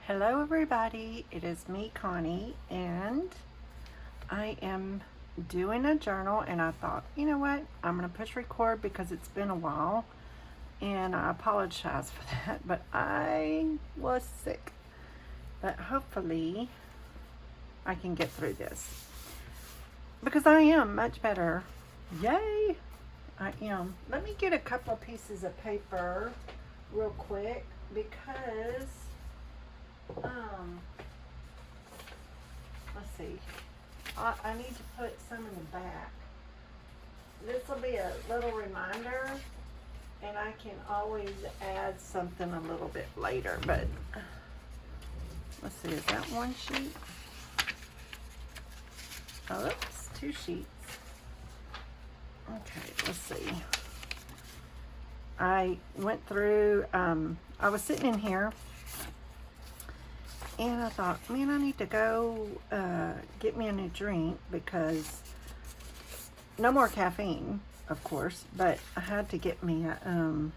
Hello everybody, it is me Connie, and I am doing a journal, and I thought, you know what, I'm going to push record because it's been a while, and I apologize for that, but I was sick. But hopefully I can get through this because I am much better. Yay! I am. Let me get a couple pieces of paper real quick because let's see. I need to put some in the back. This will be a little reminder, and I can always add something a little bit later, but let's see, is that one sheet? Oh, oops, two sheets. Okay, let's see. I went through, I was sitting in here, and I thought, man, I need to go get me a new drink because no more caffeine, of course, but I had to get me a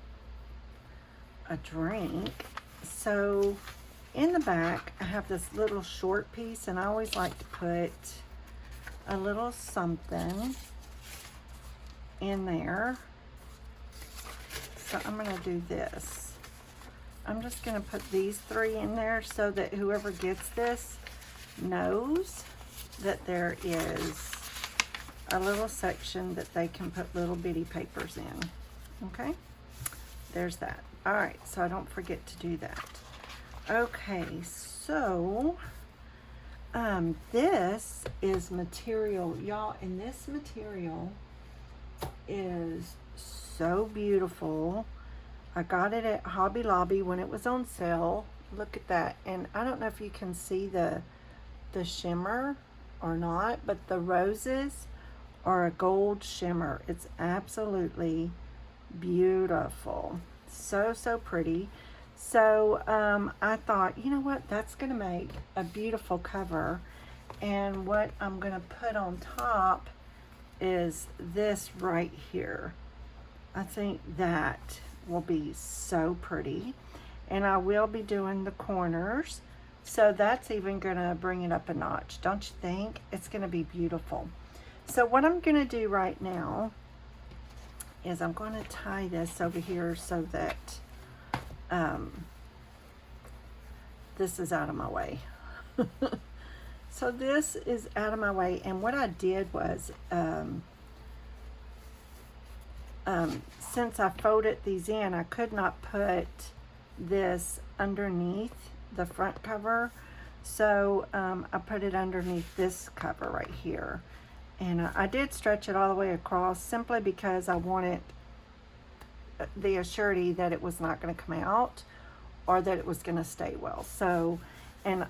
drink. So in the back, I have this little short piece, and I always like to put a little something in there. So I'm going to do this. I'm just going to put these three in there so that whoever gets this knows that there is a little section that they can put little bitty papers in. Okay, there's that. All right, so I don't forget to do that. Okay, so this is material, y'all, and this material is so beautiful. I got it at Hobby Lobby when it was on sale. Look at that. And I don't know if you can see the shimmer or not, but the roses are a gold shimmer. It's absolutely beautiful. So pretty. So I thought, you know what, that's going to make a beautiful cover. And what I'm going to put on top is this right here. I think that will be so pretty, and I will be doing the corners, so that's even gonna bring it up a notch, don't you think? It's gonna be beautiful. So what I'm gonna do right now is I'm gonna tie this over here so that this is out of my way. So this is out of my way, and what I did was since I folded these in, I could not put this underneath the front cover, so I put it underneath this cover right here. And I did stretch it all the way across simply because I wanted the assurity that it was not going to come out or that it was going to stay well. So, and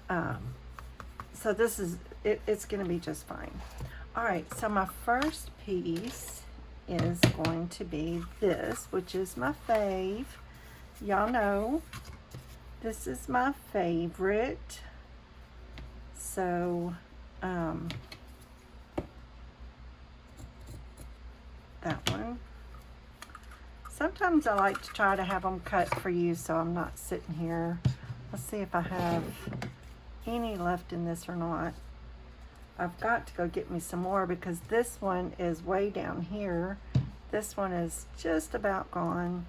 so this is, it's going to be just fine. All right, so my first piece is going to be this, which is my fave. Y'all know this is my favorite. So that one. Sometimes I like to try to have them cut for you so I'm not sitting here. Let's see if I have any left in this or not. I've got to go get me some more because this one is way down here. This one is just about gone.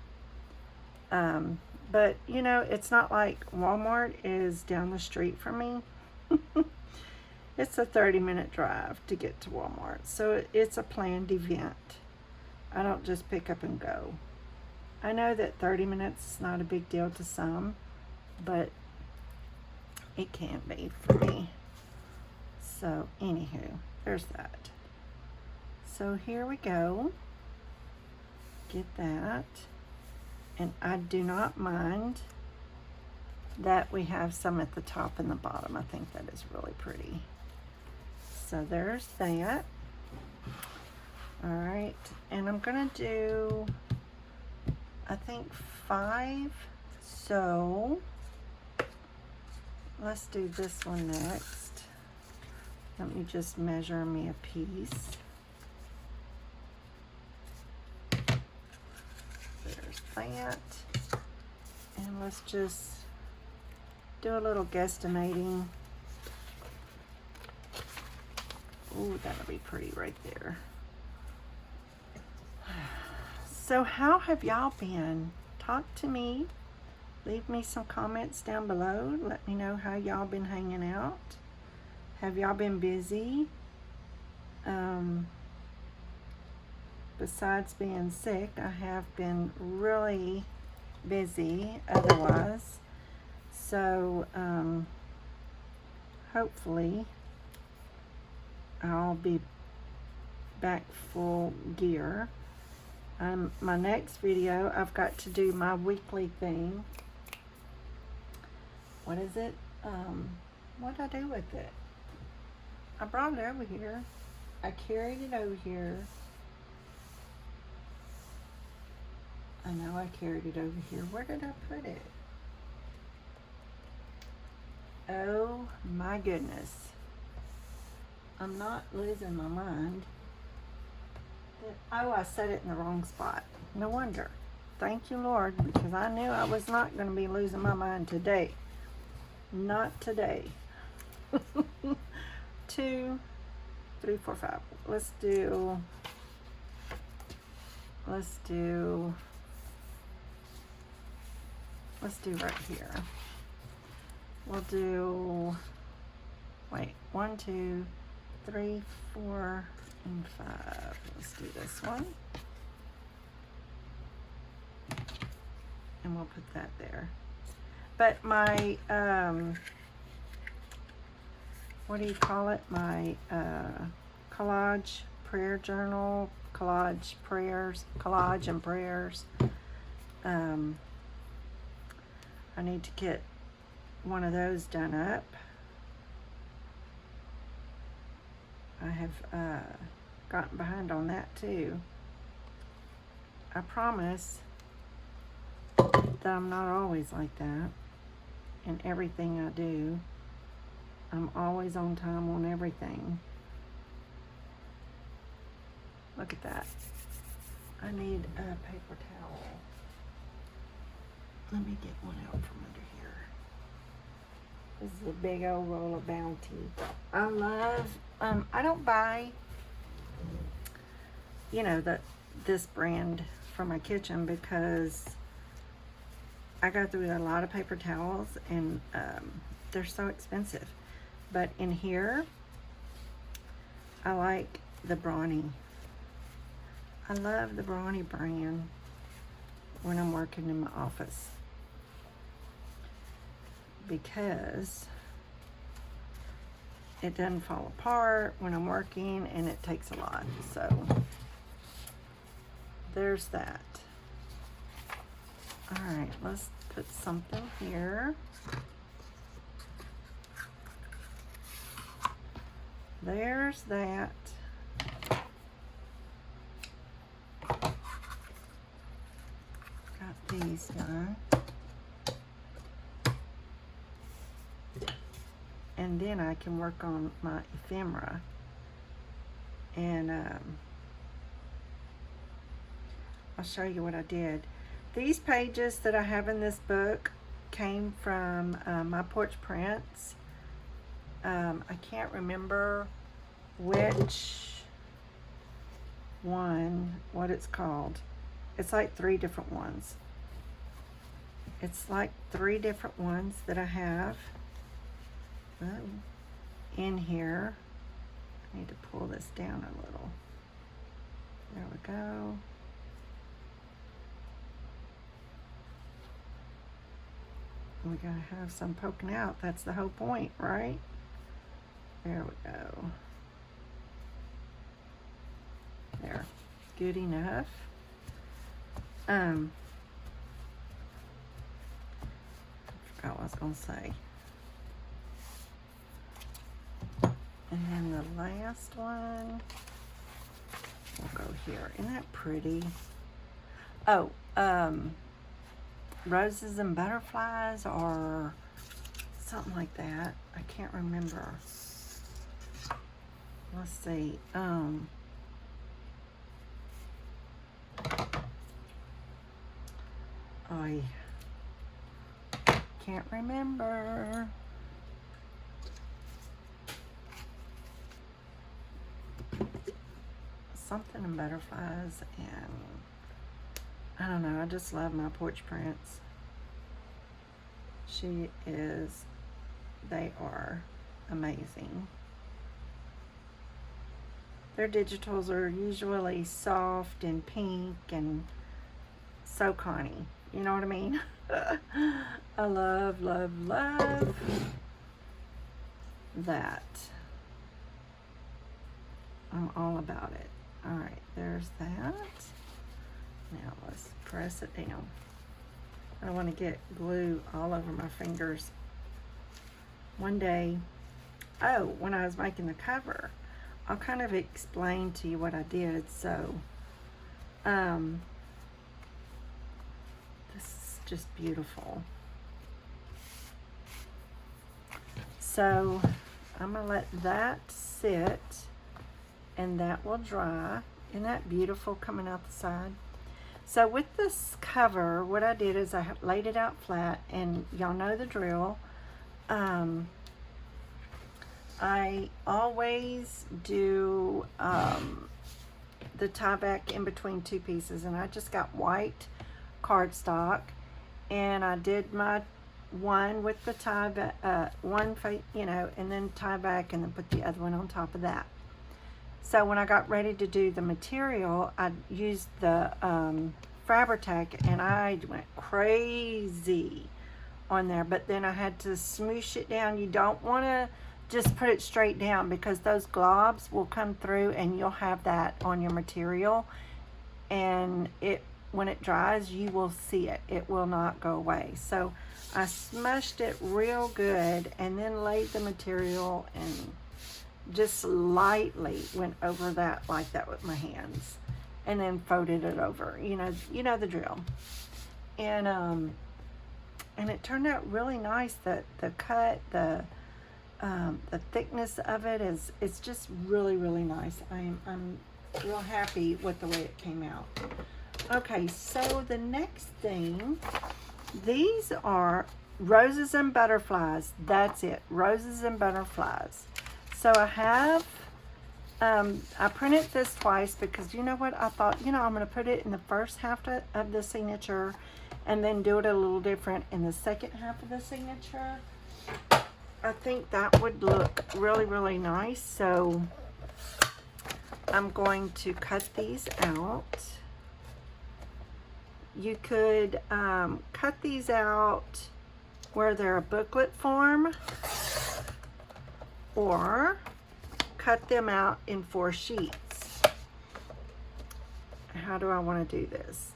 But you know, it's not like Walmart is down the street from me. It's a 30-minute drive to get to Walmart. So it's a planned event. I don't just pick up and go. I know that 30 minutes is not a big deal to some, but it can be for me. So anywho, there's that. So here we go. Get that. And I do not mind that we have some at the top and the bottom. I think that is really pretty. So there's that. All right, and I'm gonna do, I think 5. So let's do this one next. Let me just measure me a piece. There's that. And let's just do a little guesstimating. Ooh, that'll be pretty right there. So how have y'all been? Talk to me. Leave me some comments down below. Let me know how y'all been hanging out. Have y'all been busy? Besides being sick, I have been really busy otherwise. So hopefully I'll be back full gear. My next video, I've got to do my weekly thing. What is it? What did I do with it? I brought it over here. I carried it over here. I know I carried it over here. Where did I put it? Oh my goodness. I'm not losing my mind. Oh, I set it in the wrong spot. No wonder. Thank you, Lord, because I knew I was not going to be losing my mind today. Not today. 2, 3, 4, 5. Let's do right here. We'll do, wait, 1, 2, 3, 4, and 5. Let's do this one. And we'll put that there. But my, what do you call it? My collage prayer journal, collage and prayers. I need to get one of those done up. I have gotten behind on that too. I promise that I'm not always like that in everything I do. I'm always on time on everything. Look at that. I need a paper towel. Let me get one out from under here. This is a big old roll of Bounty. I love, I don't buy, you know, this brand for my kitchen because I go through a lot of paper towels and they're so expensive. But in here, I like the Brawny. I love the Brawny brand when I'm working in my office because it doesn't fall apart when I'm working and it takes a lot. So there's that. All right, let's put something here. There's that. Got these done. And then I can work on my ephemera. And I'll show you what I did. These pages that I have in this book came from my porch prints. I can't remember which one, what it's called. It's like 3 different ones. It's like 3 different ones that I have in here. I need to pull this down a little. There we go. We gotta have some poking out. That's the whole point, right? There we go. There. Good enough. I forgot what I was gonna say. And then the last one, we'll go here. Isn't that pretty? Oh, roses and butterflies or something like that. I can't remember. Let's see. I can't remember. Something in butterflies, and I don't know, I just love my porch prints. They are amazing. Their digitals are usually soft and pink and so Connie. You know what I mean? I love, love, love that. I'm all about it. All right, there's that. Now let's press it down. I don't want to get glue all over my fingers. One day, when I was making the cover, I'll kind of explain to you what I did. So, this is just beautiful. So, I'm going to let that sit, and that will dry. Isn't that beautiful coming out the side? So with this cover, what I did is I laid it out flat, and y'all know the drill. I always do the tie back in between two pieces, and I just got white cardstock, and I did my one with the tie back, and then tie back, and then put the other one on top of that. So when I got ready to do the material, I used the Fabri-Tac, and I went crazy on there. But then I had to smoosh it down. You don't want to just put it straight down, because those globs will come through, and you'll have that on your material. And when it dries, you will see it. It will not go away. So I smushed it real good, and then laid the material and just lightly went over that like that with my hands, and then folded it over. You know the drill. And it turned out really nice. The cut, the thickness of it it's just really, really nice. I'm real happy with the way it came out. Okay, so the next thing, these are roses and butterflies. That's it, roses and butterflies. So I have, I printed this twice, because you know what, I thought, I'm going to put it in the first half of the signature, and then do it a little different in the second half of the signature. I think that would look really, really nice. So I'm going to cut these out. You could cut these out where they're a booklet form, or cut them out in 4 sheets. How do I want to do this?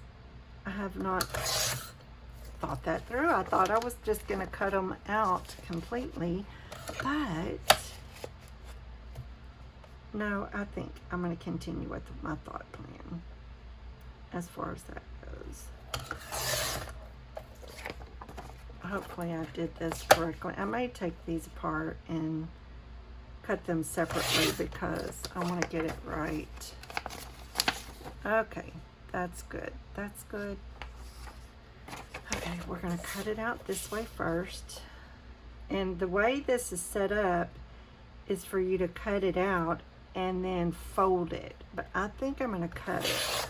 I have not thought that through. I thought I was just going to cut them out completely, but no, I think I'm going to continue with my thought plan as far as that goes. Hopefully I did this correctly. I may take these apart and cut them separately, because I want to get it right. Okay, that's good. That's good. Okay, we're going to cut it out this way first. And the way this is set up is for you to cut it out and then fold it. But I think I'm going to cut it.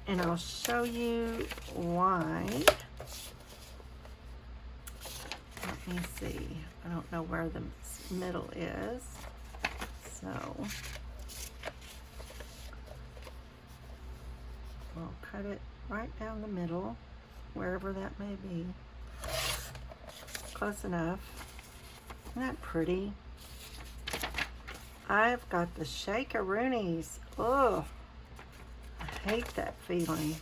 And I'll show you why. Let me see. I don't know where the middle is. So we'll cut it right down the middle, wherever that may be. Close enough. Isn't that pretty? I've got the shakeroonies. Oh, I hate that feeling.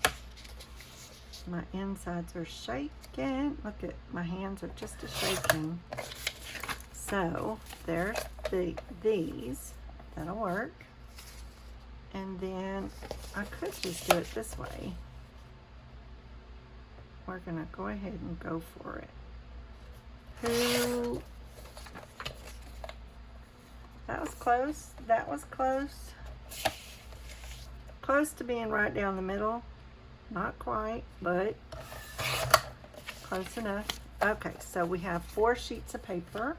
My insides are shaking. Look at my hands are just a shaking. So there's these. That'll work. And then I could just do it this way. We're gonna go ahead and go for it. That was close. That was close. Close to being right down the middle. Not quite, but close enough. Okay, so we have 4 sheets of paper,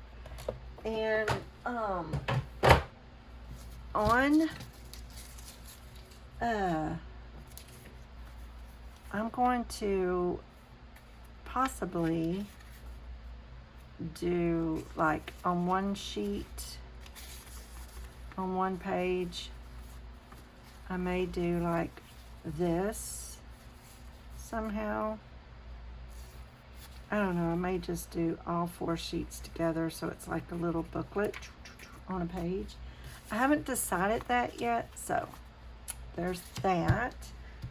and on I'm going to possibly do like on one sheet, on one page, I may do like this somehow. I don't know, I may just do all 4 sheets together so it's like a little booklet on a page. I haven't decided that yet, so there's that.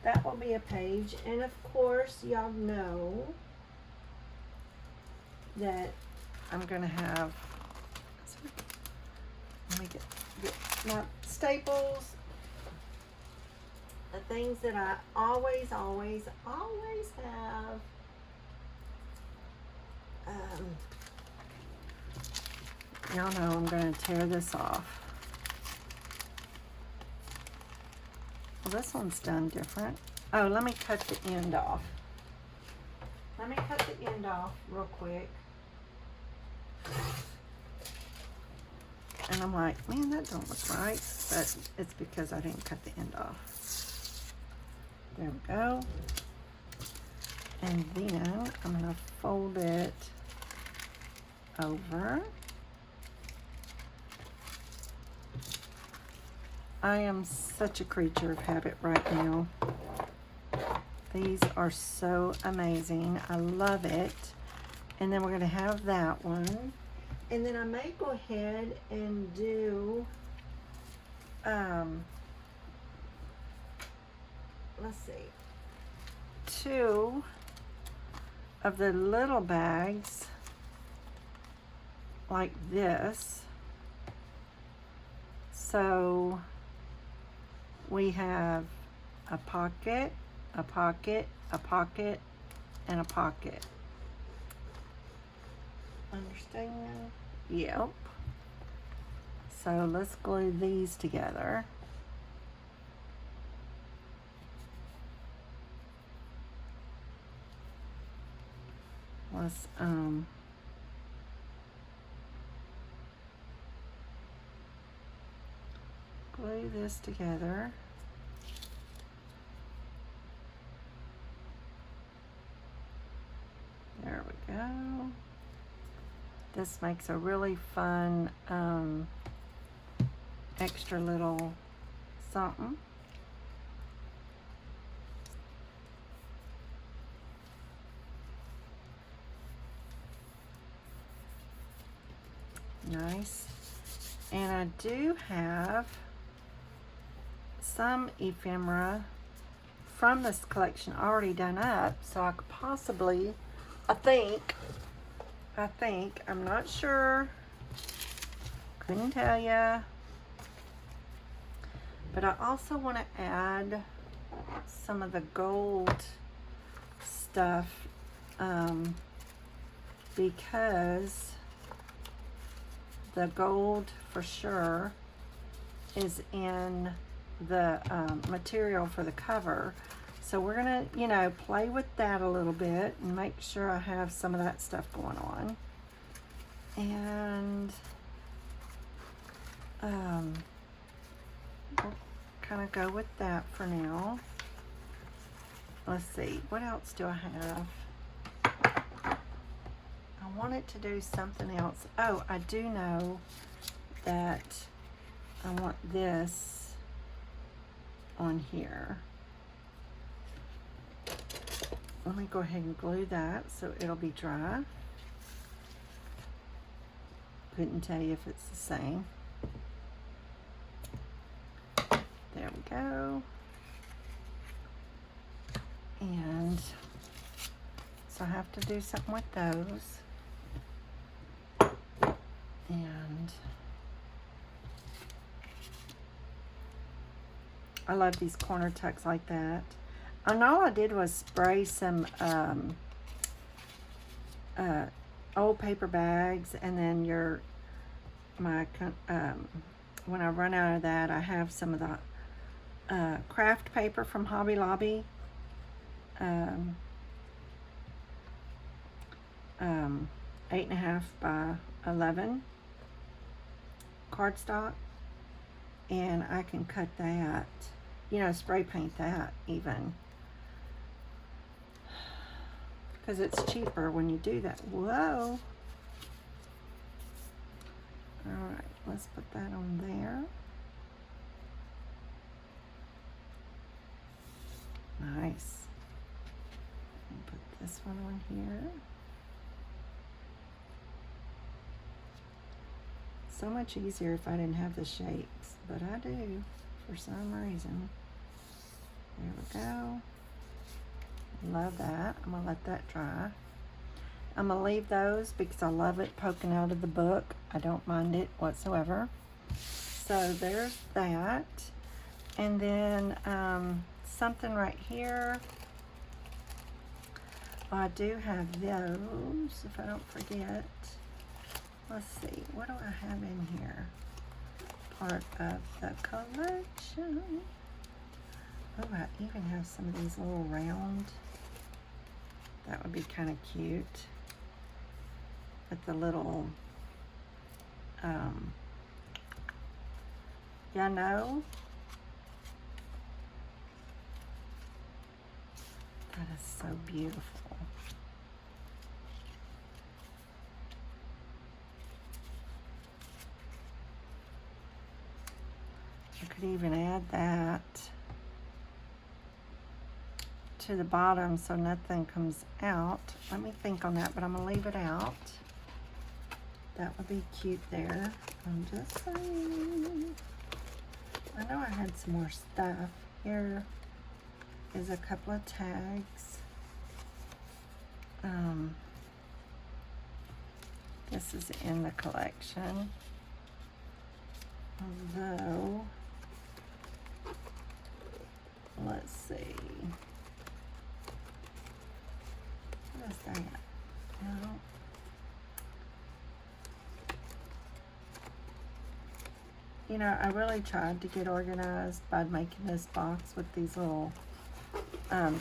That will be a page, and of course y'all know that I'm gonna have, let me get my staples, the things that I always have. Y'all know I'm gonna tear this off. Well, this one's done different. Oh, let me cut the end off. Let me cut the end off real quick. And I'm like, man, that don't look right. But it's because I didn't cut the end off. There we go. And then I'm gonna fold it over. I am such a creature of habit right now. These are so amazing. I love it. And then we're going to have that one. And then I may go ahead and do, let's see, 2 of the little bags like this. So we have a pocket, a pocket, a pocket, and a pocket. Understand? Yep. So let's glue these together. Let's glue this together. There we go. This makes a really fun extra little something. Nice. And I do have some ephemera from this collection already done up, so I could possibly, I think, I'm not sure, couldn't tell ya, but I also want to add some of the gold stuff because the gold for sure is in the material for the cover. So we're gonna, you know, play with that a little bit and make sure I have some of that stuff going on. And we'll kind of go with that for now. Let's see, what else do I have? I wanted to do something else. Oh, I do know that I want this on here. Let me go ahead and glue that so it'll be dry. Couldn't tell you if it's the same. There we go. And so I have to do something with those. And I love these corner tucks like that. And all I did was spray some old paper bags, and then when I run out of that, I have some of the craft paper from Hobby Lobby. I 8.5 by 11 cardstock, and I can cut that, you know, spray paint that even, because it's cheaper when you do that. Whoa. All right, let's put that on there. Nice. And put this one on here. So much easier if I didn't have the shapes, but I do for some reason. There we go. Love that. I'm gonna let that dry. I'm gonna leave those because I love it poking out of the book. I don't mind it whatsoever. So there's that. And then something right here. I do have those, if I don't forget. Let's see, what do I have in here? Part of the collection. Oh, I even have some of these little round. That would be kind of cute. With the little, you know? That is so beautiful. I could even add that to the bottom so nothing comes out. Let me think on that, but I'm gonna leave it out. That would be cute there. I'm just saying. I know I had some more stuff. Here is a couple of tags. This is in the collection. Although, let's see. What is that? No. You know, I really tried to get organized by making this box with these little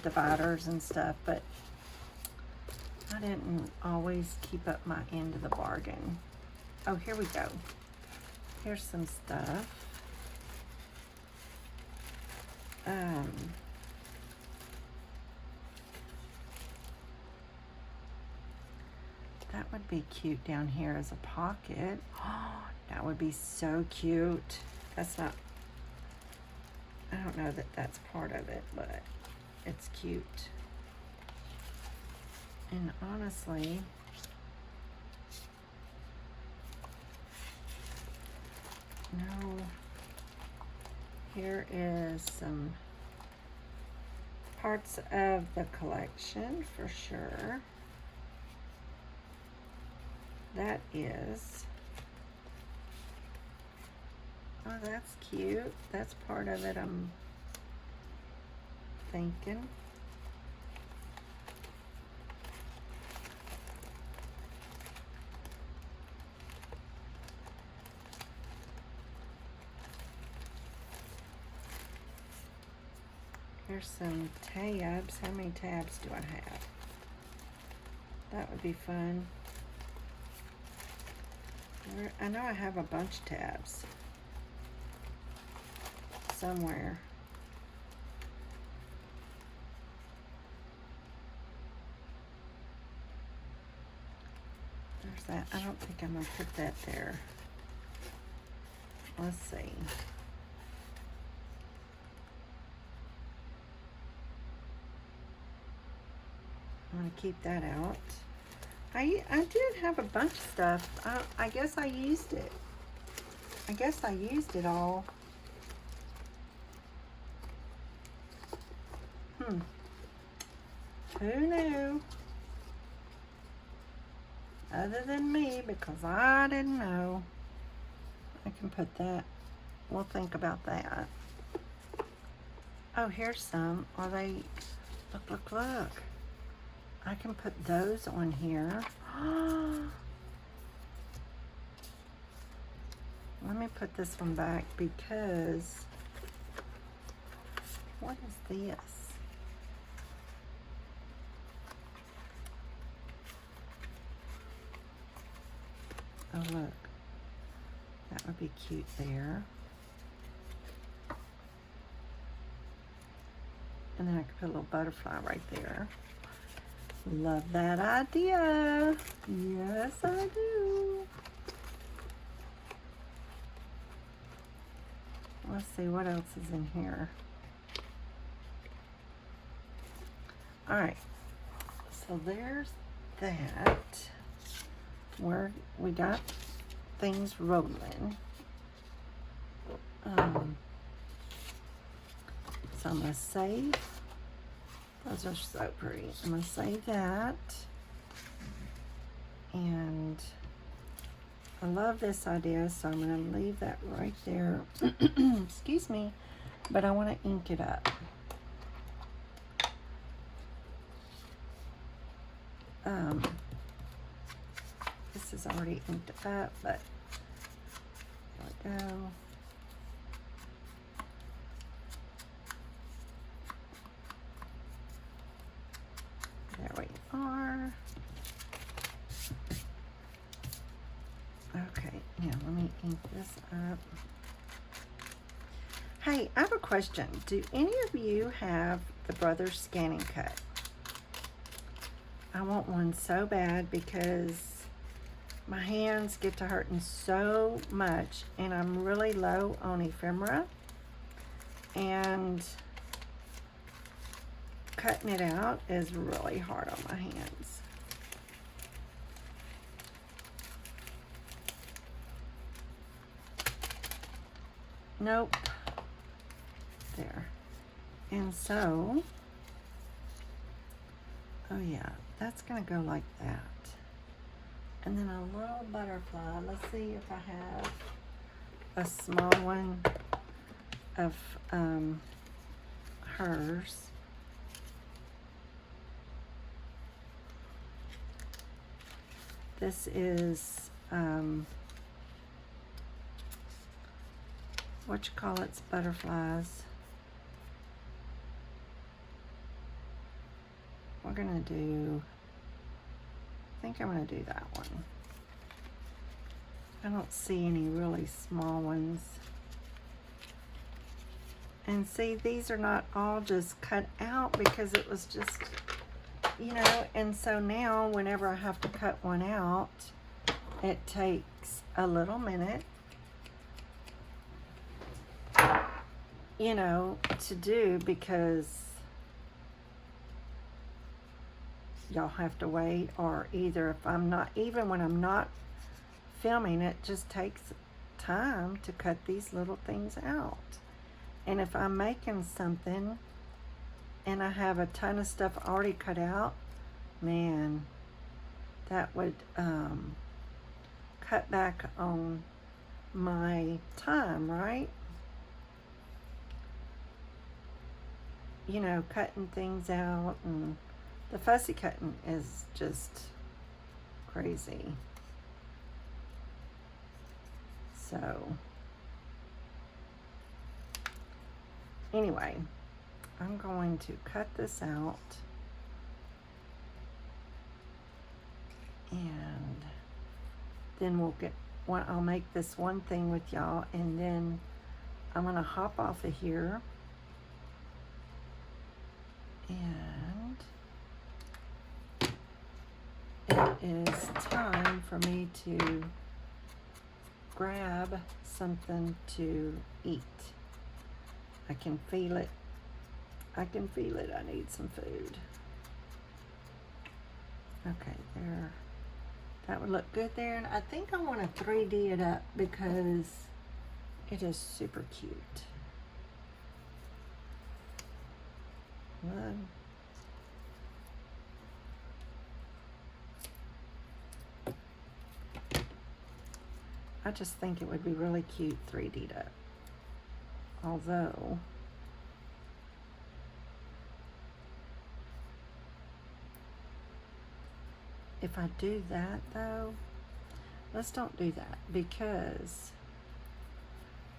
dividers and stuff, but I didn't always keep up my end of the bargain. Oh, here we go. Here's some stuff. That would be cute down here as a pocket. Oh, that would be so cute. That's not, I don't know that that's part of it, but it's cute. And honestly, no, here is some parts of the collection for sure. That is, oh, that's cute. That's part of it, I'm thinking. Here's some tabs. How many tabs do I have? That would be fun. I know I have a bunch of tabs somewhere. There's that. I don't think I'm going to put that there. Let's see. I'm going to keep that out. I did have a bunch of stuff. I guess I used it. I guess I used it all. Who knew? Other than me, because I didn't know. I can put that. We'll think about that. Oh, here's some. Are they? Look, look, look. I can put those on here. Let me put this one back because what is this? Oh, look. That would be cute there. And then I could put a little butterfly right there. Love that idea. Yes, I do. Let's see what else is in here. All right. So there's that. Where we got things rolling. So I'm going to save. Those are so pretty. I'm going to save that. And I love this idea, so I'm going to leave that right there. Excuse me. But I want to ink it up. This is already inked up, but there we go. There we are. Okay, now let me ink this up. Hey, I have a question. Do any of you have the Brothers Scanning Cut? I want one so bad because my hands get to hurting so much and I'm really low on ephemera, and cutting it out is really hard on my hands. Nope. There. And so, oh yeah, that's gonna go like that. And then a little butterfly. Let's see if I have a small one of hers. This is what you call it's butterflies. We're gonna do, I think I'm gonna do that one. I don't see any really small ones. And see, these are not all just cut out because it was just, you know, and so now whenever I have to cut one out, it takes a little minute, you know, to do, because y'all have to wait, or either if I'm not, even when I'm not filming, it just takes time to cut these little things out. And if I'm making something and I have a ton of stuff already cut out, man, that would cut back on my time, right? You know, cutting things out, and the fussy cutting is just crazy. So, anyway, I'm going to cut this out, and then we'll get one. I'll make this one thing with y'all, and then I'm gonna hop off of here, and it is time for me to grab something to eat. I can feel it. I can feel it. I need some food. Okay, there. That would look good there. And I think I want to 3D it up because it is super cute. One. I just think it would be really cute 3D'd up. Although, if I do that though, let's don't do that, because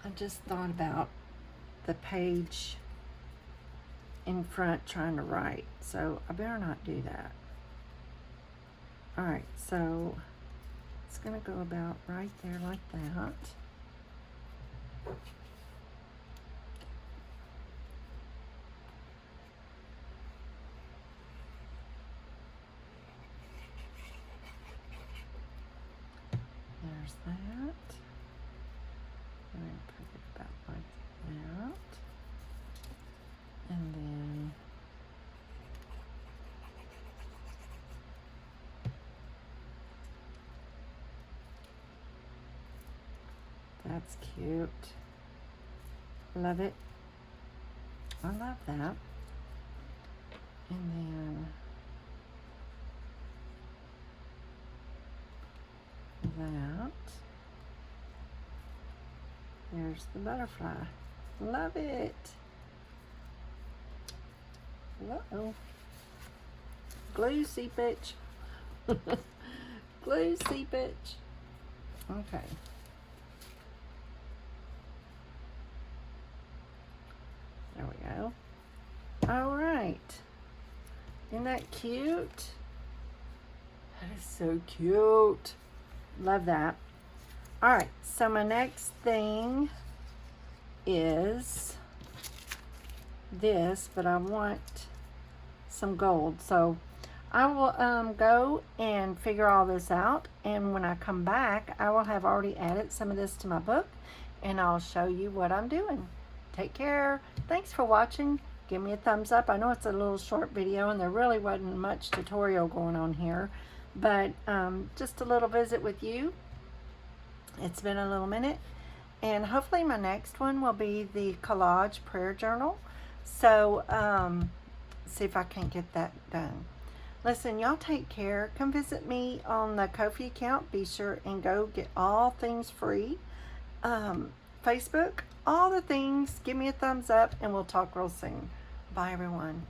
I just thought about the page in front trying to write, so I better not do that. Alright, so It's going to go about right there like that. There's that. I'm going to put it about like that. And then that's cute. Love it. I love that. And then that. There's the butterfly. Love it. Uh-oh. Glue seepage. Glue seepage. Okay. There we go. All right. Isn't that cute? That is so cute. Love that. All right. So my next thing is this, but I want some gold. So I will go and figure all this out, and when I come back I will have already added some of this to my book, and I'll show you what I'm doing. Take care. Thanks for watching. Give me a thumbs up. I know it's a little short video and there really wasn't much tutorial going on here, but just a little visit with you. It's been a little minute, and hopefully my next one will be the collage prayer journal. So see if I can get that done. Listen, y'all take care. Come visit me on the Ko-fi account. Be sure and go get all things free. Facebook, all the things. Give me a thumbs up, and we'll talk real soon. Bye, everyone.